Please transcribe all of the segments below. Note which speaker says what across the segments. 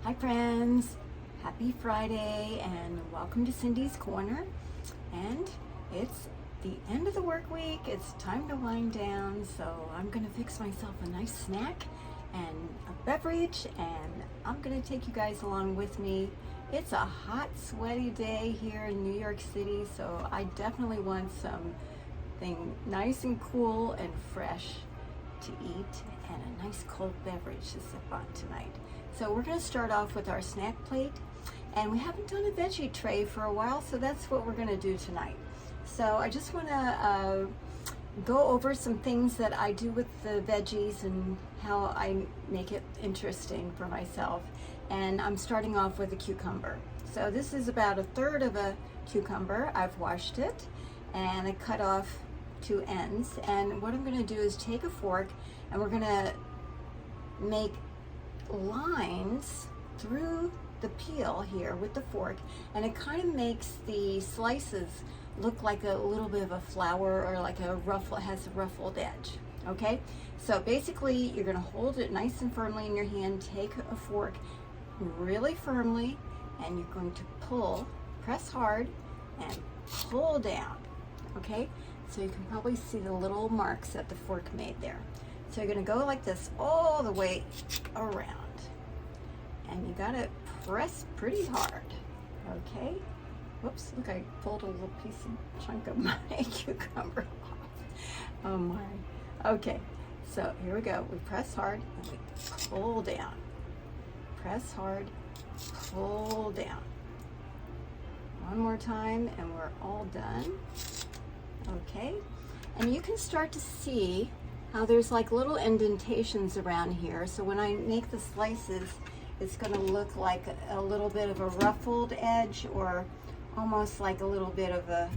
Speaker 1: Hi friends, happy Friday and welcome to Cindy's Corner. And it's the end of the work week, it's time to wind down, so I'm gonna fix myself a nice snack and a beverage and I'm gonna take you guys along with me. It's a hot, sweaty day here in New York City, so I definitely want something nice and cool and fresh to eat and a nice cold beverage to sip on tonight. So we're going to start off with our snack plate, and we haven't done a veggie tray for a while, so that's what we're going to do tonight. So I just want to go over some things that I do with the veggies and how I make it interesting for myself. And I'm starting off with a cucumber. So this is about 1/3 of a cucumber. I've washed it and I cut off 2 ends. And what I'm going to do is take a fork and we're going to make lines through the peel here with the fork, and it kind of makes the slices look like a little bit of a flower or like a ruffle, has a ruffled edge. Okay, so basically you're going to hold it nice and firmly in your hand, take a fork really firmly, and you're going to press hard and pull down. Okay, so you can probably see the little marks that the fork made there. So you're going to go like this all the way around, and you got to press pretty hard. Okay, whoops, look, I pulled a little chunk of my cucumber off. Oh my. Okay, so here we go. We press hard and we pull down. Press hard, pull down. One more time and we're all done. Okay, and you can start to see how there's like little indentations around here. So when I make the slices, it's going to look like a little bit of a ruffled edge or almost like a little bit of a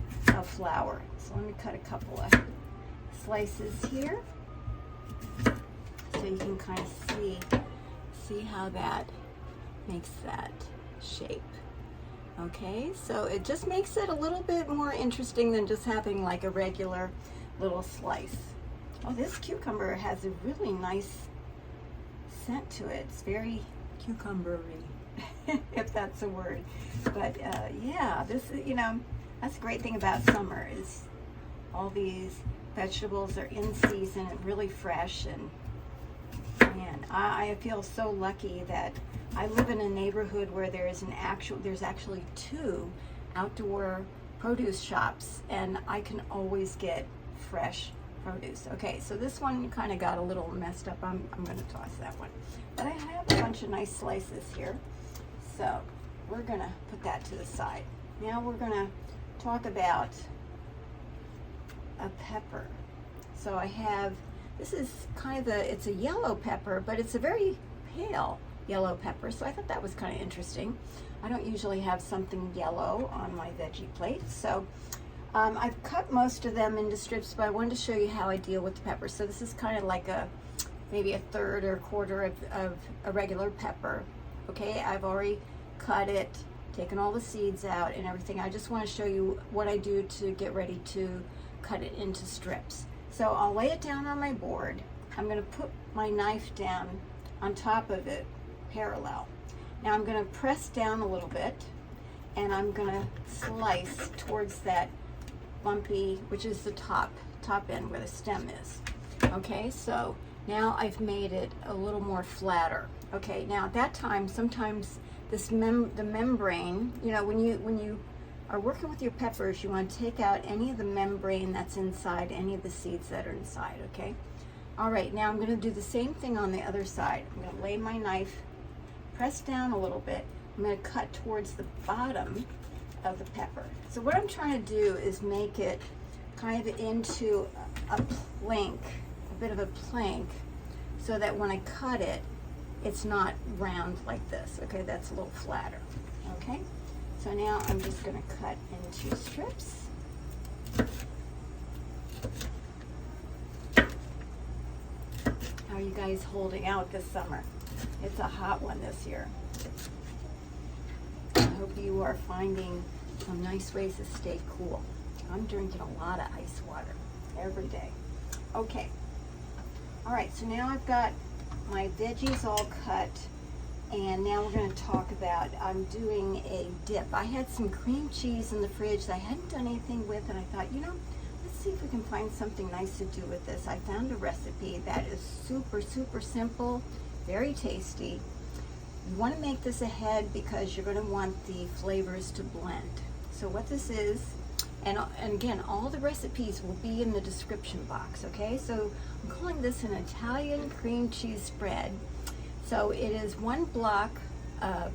Speaker 1: flower. So let me cut a couple of slices here so you can kind of see how that makes that shape. Okay, so it just makes it a little bit more interesting than just having like a regular little slice. Oh, this cucumber has a really nice scent to it. It's very cucumbery, if that's a word. But yeah, this, that's the great thing about summer is all these vegetables are in season and really fresh. And man, I feel so lucky that I live in a neighborhood where there's actually 2 outdoor produce shops, and I can always get fresh produce. Okay, so this one kind of got a little messed up. I'm going to toss that one. But I have a bunch of nice slices here, so we're going to put that to the side. Now we're going to talk about a pepper. So I have, this is kind of it's a yellow pepper, but it's a very pale yellow pepper, so I thought that was kind of interesting. I don't usually have something yellow on my veggie plate, so I've cut most of them into strips, but I wanted to show you how I deal with the pepper. So this is kind of like maybe 1/3 or 1/4 of a regular pepper. Okay, I've already cut it, taken all the seeds out and everything. I just want to show you what I do to get ready to cut it into strips. So I'll lay it down on my board. I'm going to put my knife down on top of it, parallel. Now I'm going to press down a little bit, and I'm going to slice towards that bumpy, which is the top end where the stem is. Okay, so now I've made it a little more flatter. Okay, now at that time, sometimes the membrane, when you are working with your peppers, you want to take out any of the membrane that's inside, any of the seeds that are inside. Okay, all right, now I'm going to do the same thing on the other side. I'm going to lay my knife, press down a little bit. I'm going to cut towards the bottom of the pepper. So what I'm trying to do is make it kind of into a plank, a bit of a plank, so that when I cut it, it's not round like this. Okay, that's a little flatter. Okay, so now I'm just going to cut into strips. How are you guys holding out this summer? It's a hot one this year. I hope you are finding some nice ways to stay cool. I'm drinking a lot of ice water every day. Okay. All right, so now I've got my veggies all cut And now we're going to talk about, I'm doing a dip. I had some cream cheese in the fridge that I hadn't done anything with, and I thought, you know, let's see if we can find something nice to do with this. I found a recipe that is super, super simple, very tasty. You want to make this ahead because you're going to want the flavors to blend. So what this is, and again, all the recipes will be in the description box, okay? So I'm calling this an Italian cream cheese spread. So it is 1 block of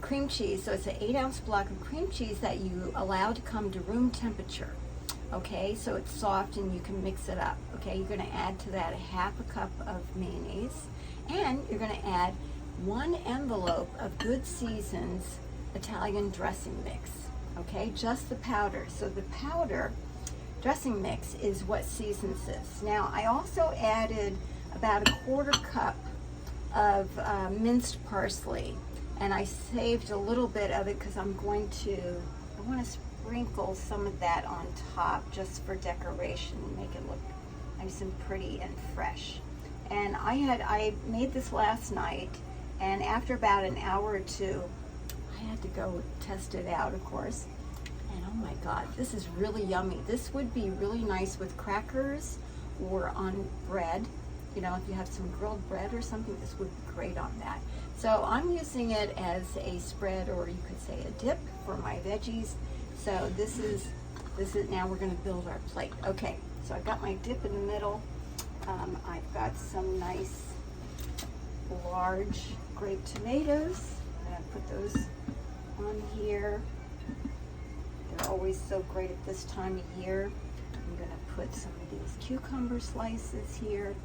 Speaker 1: cream cheese, so it's an 8-ounce block of cream cheese that you allow to come to room temperature, okay? So it's soft and you can mix it up, okay? You're gonna add to that 1/2 cup of mayonnaise, and you're gonna add 1 envelope of Good Seasons Italian dressing mix, okay? Just the powder. So the powder dressing mix is what seasons this. Now, I also added about 1/4 cup of minced parsley, and I saved a little bit of it because I want to sprinkle some of that on top just for decoration, make it look nice and pretty and fresh. And I made this last night, and after about an hour or two, I had to go test it out, of course. And oh my God, this is really yummy. This would be really nice with crackers or on bread. You know, if you have some grilled bread or something, this would be great on that. So I'm using it as a spread, or you could say a dip for my veggies. So this is now we're going to build our plate. Okay, so I've got my dip in the middle. I've got some nice large grape tomatoes. I'm going to put those on here. They're always so great at this time of year. I'm going to put some of these cucumber slices here.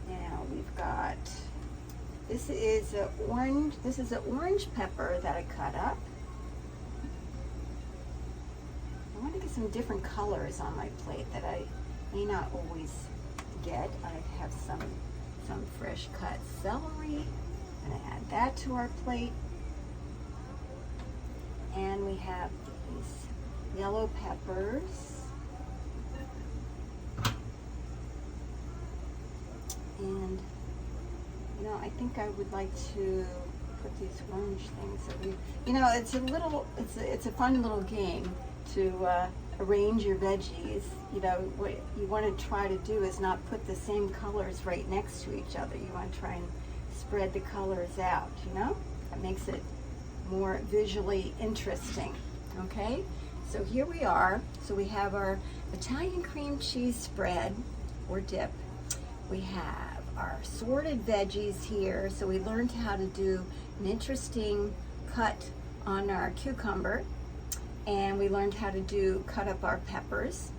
Speaker 1: Now we've got, this is an orange pepper that I cut up. I want to get some different colors on my plate that I may not always get. I have some fresh cut celery. I'm going to add that to our plate. And we have these yellow peppers. And, you know, I think I would like to put these orange things over here. You know, it's a fun little game to arrange your veggies. You know, what you want to try to do is not put the same colors right next to each other. You want to try and spread the colors out, you know? That makes it more visually interesting, okay? So here we are. So we have our Italian cream cheese spread, or dip. We have our sorted veggies here. So we learned how to do an interesting cut on our cucumber, and we learned how to cut up our peppers.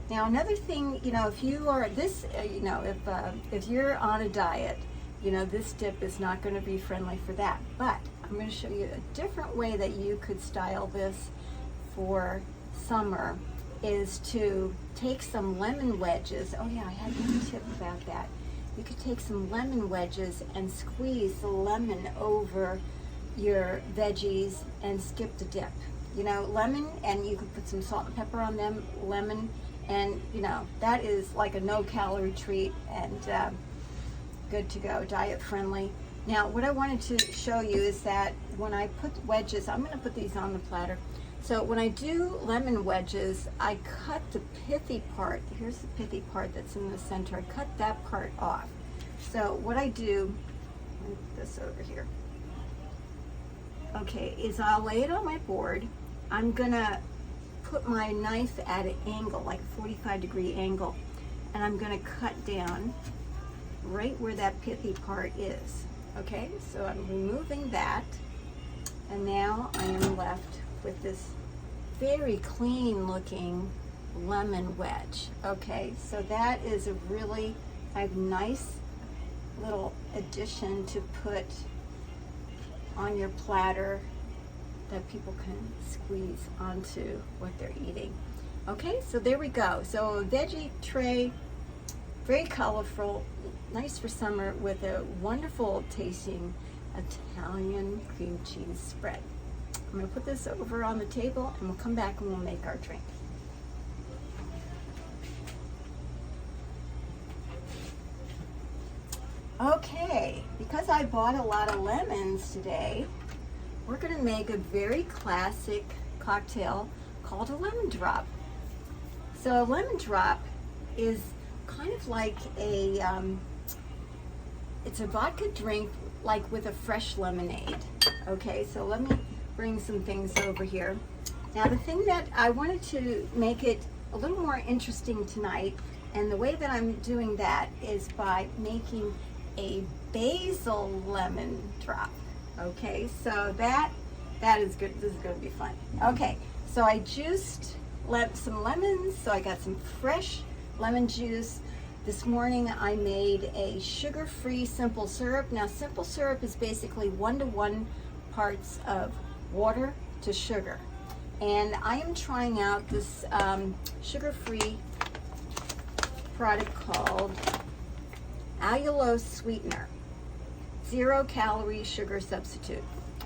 Speaker 1: Now another thing, you know, if you are if you're on a diet, you know, this dip is not going to be friendly for that. But I'm going to show you a different way that you could style this for summer, is to take some lemon wedges. Oh yeah, I had one tip about that. You could take some lemon wedges and squeeze the lemon over your veggies and skip the dip. You know, lemon, and you could put some salt and pepper on them, lemon, and you know, that is like a no-calorie treat and good to go, diet friendly. Now, what I wanted to show you is that when I put wedges, I'm going to put these on the platter. So when I do lemon wedges, I cut the pithy part. Here's the pithy part that's in the center. I cut that part off. So what I do, let me put this over here. Okay, is I'll lay it on my board. I'm gonna put my knife at an angle, like a 45-degree angle, and I'm gonna cut down right where that pithy part is. Okay, so I'm removing that, and now I am left with this very clean looking lemon wedge. Okay, so that is a really nice little addition to put on your platter that people can squeeze onto what they're eating. Okay, so there we go. So a veggie tray, very colorful, nice for summer, with a wonderful tasting Italian cream cheese spread. I'm going to put this over on the table, and we'll come back and we'll make our drink. Okay, because I bought a lot of lemons today, we're going to make a very classic cocktail called a lemon drop. So a lemon drop is kind of like it's a vodka drink like with a fresh lemonade. Okay, so let me bring some things over here. Now the thing that I wanted to make it a little more interesting tonight, and the way that I'm doing that is by making a basil lemon drop. Okay, so that is good. This is going to be fun. Okay, so I juiced some lemons, so I got some fresh lemon juice. This morning I made a sugar-free simple syrup. Now simple syrup is basically 1-to-1 parts of water to sugar. And I am trying out this sugar-free product called allulose sweetener, 0-calorie sugar substitute.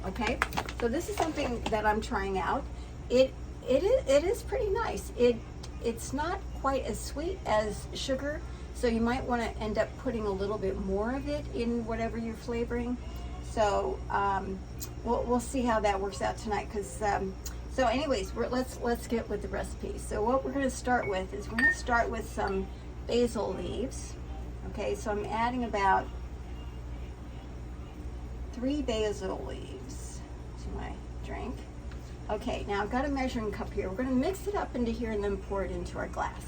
Speaker 1: Okay, so this is something that I'm trying out. It is pretty nice. It's not quite as sweet as sugar, so you might want to end up putting a little bit more of it in whatever you're flavoring. So we'll see how that works out tonight. So anyways, let's get with the recipe. So what we're going to start with is we're going to start with some basil leaves. Okay, so I'm adding about 3 basil leaves to my drink. Okay, now I've got a measuring cup here. We're going to mix it up into here and then pour it into our glass.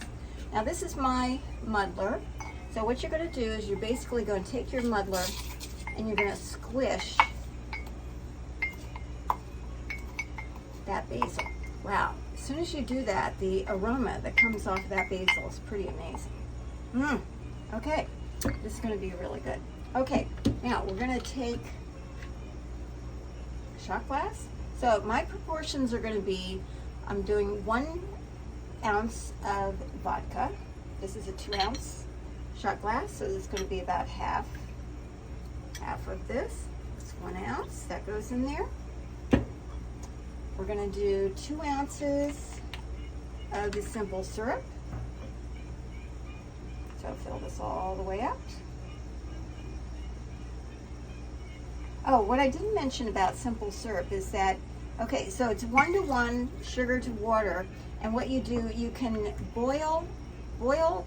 Speaker 1: Now this is my muddler. So what you're going to do is you're basically going to take your muddler and you're going to squish that basil. Wow, as soon as you do that, the aroma that comes off of that basil is pretty amazing. Okay, this is going to be really good. Okay, now we're going to take a shot glass. So my proportions are going to be, I'm doing 1 ounce of vodka. This is a 2-ounce shot glass, so this is going to be about half of this. It's 1 ounce that goes in there. We're going to do 2 ounces of the simple syrup. So fill this all the way out. Oh, what I didn't mention about simple syrup is that, okay, so it's 1-to-1 sugar to water, and what you do, you can boil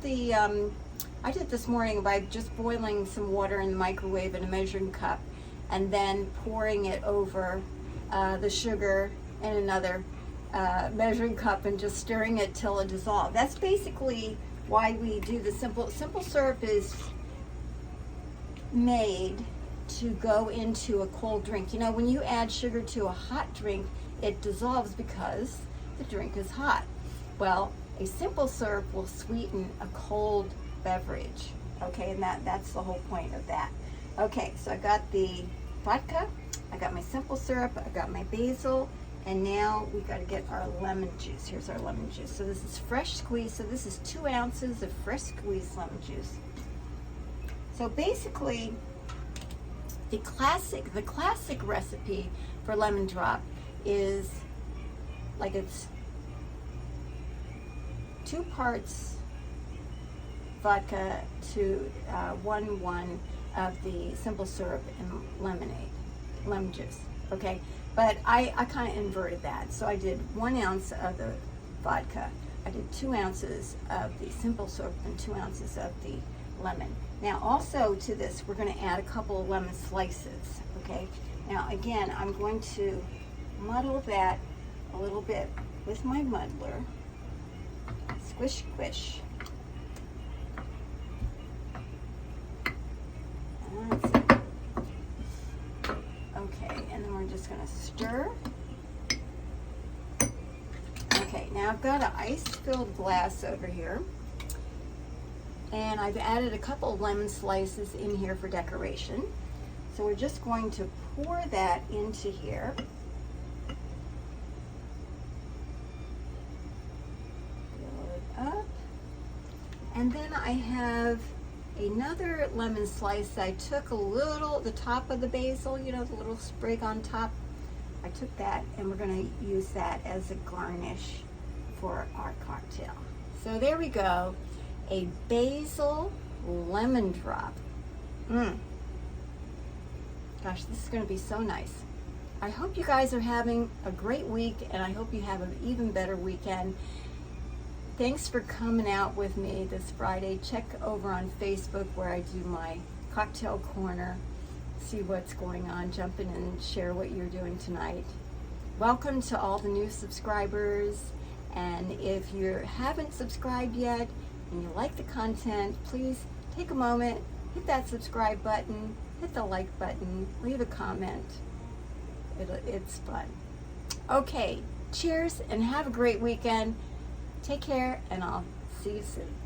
Speaker 1: the, I did this morning by just boiling some water in the microwave in a measuring cup, and then pouring it over the sugar in another measuring cup and just stirring it till it dissolves. That's basically why we do the simple syrup is made to go into a cold drink. You know, when you add sugar to a hot drink, it dissolves because the drink is hot. Well, a simple syrup will sweeten a cold beverage. Okay, and that's the whole point of that. Okay, so I got the vodka, I got my simple syrup, I got my basil, and now we got to get our lemon juice. Here's our lemon juice. So this is fresh squeezed. So this is 2 ounces of fresh squeezed lemon juice. So basically, the classic recipe for lemon drop is like it's 2 parts vodka to 1 of the simple syrup and lemon juice. Okay, but I kind of inverted that. So I did 1 ounce of the vodka, I did 2 ounces of the simple syrup and 2 ounces of the lemon. Now also to this, we're going to add a couple of lemon slices. Okay, now again, I'm going to muddle that a little bit with my muddler. Squish, squish. That's it. Okay, and then we're just going to stir. Okay, now I've got an ice-filled glass over here. And I've added a couple of lemon slices in here for decoration. So we're just going to pour that into here. Fill it up. And then I have another lemon slice. I took the top of the basil, you know, the little sprig on top. I took that, and we're going to use that as a garnish for our cocktail. So there we go. A basil lemon drop. Gosh, this is going to be so nice. I hope you guys are having a great week, and I hope you have an even better weekend. Thanks for coming out with me this Friday. Check over on Facebook where I do my cocktail corner. See what's going on. Jump in and share what you're doing tonight. Welcome to all the new subscribers. And if you haven't subscribed yet and you like the content, please take a moment, hit that subscribe button, hit the like button, leave a comment. It's fun. Okay, cheers and have a great weekend. Take care, and I'll see you soon.